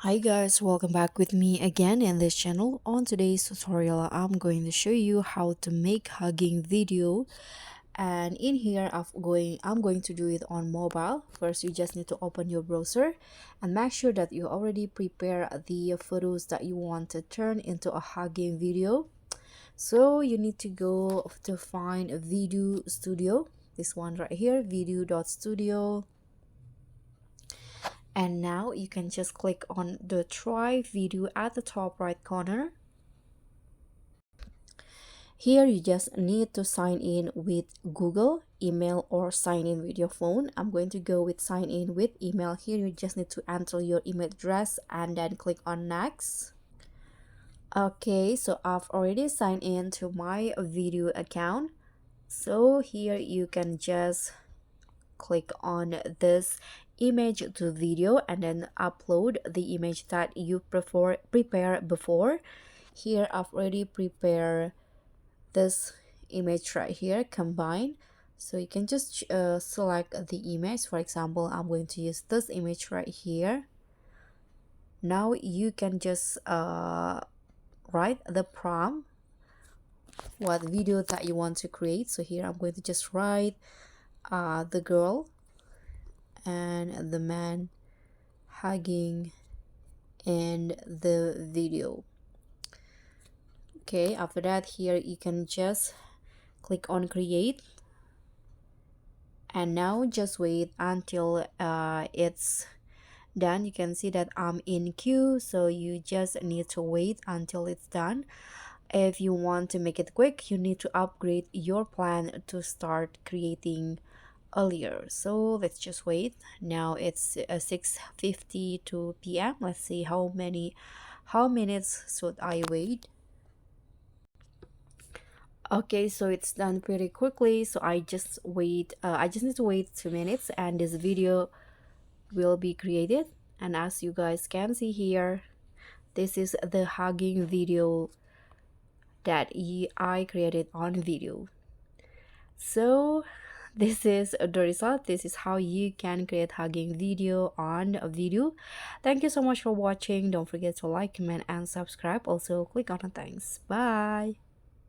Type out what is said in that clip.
Hi guys, welcome back with me again in this channel. On today's tutorial, I'm going to show you how to make hugging video, and in here I'm going to do it on mobile. First, you just need to open your browser and make sure that you already prepare the photos that you want to turn into a hugging video. So you need to go to find a video studio, this one right here, video.studio. And now you can just click on the try video at the top right corner. Here you just need to sign in with Google email or sign in with your phone. I'm going to go with sign in with email. Here you just need to enter your email address and then click on next. Okay, so I've already signed in to my video account. So here you can just click on this image to video and then upload the image that you prepare before. Here I've already prepared this image right here, combine. So you can just select the image. For example, I'm going to use this image right here. Now you can just write the prompt, what video that you want to create. So here I'm going to just write the girl and the man hugging in the video. Okay, after that, here you can just click on create, and now just wait until it's done. You can see that I'm in queue, so you just need to wait until it's done. If you want to make it quick, you need to upgrade your plan to start creating earlier. So let's just wait. Now it's 6:52 p.m. Let's see how minutes should I wait. Okay, so it's done pretty quickly, so I just need to wait 2 minutes and this video will be created. And as you guys can see here, this is the hugging video that I created on video. So this is the result. This is how you can create hugging video on a video. Thank you so much for watching. Don't forget to like, comment and subscribe. Also click on the thanks. Bye.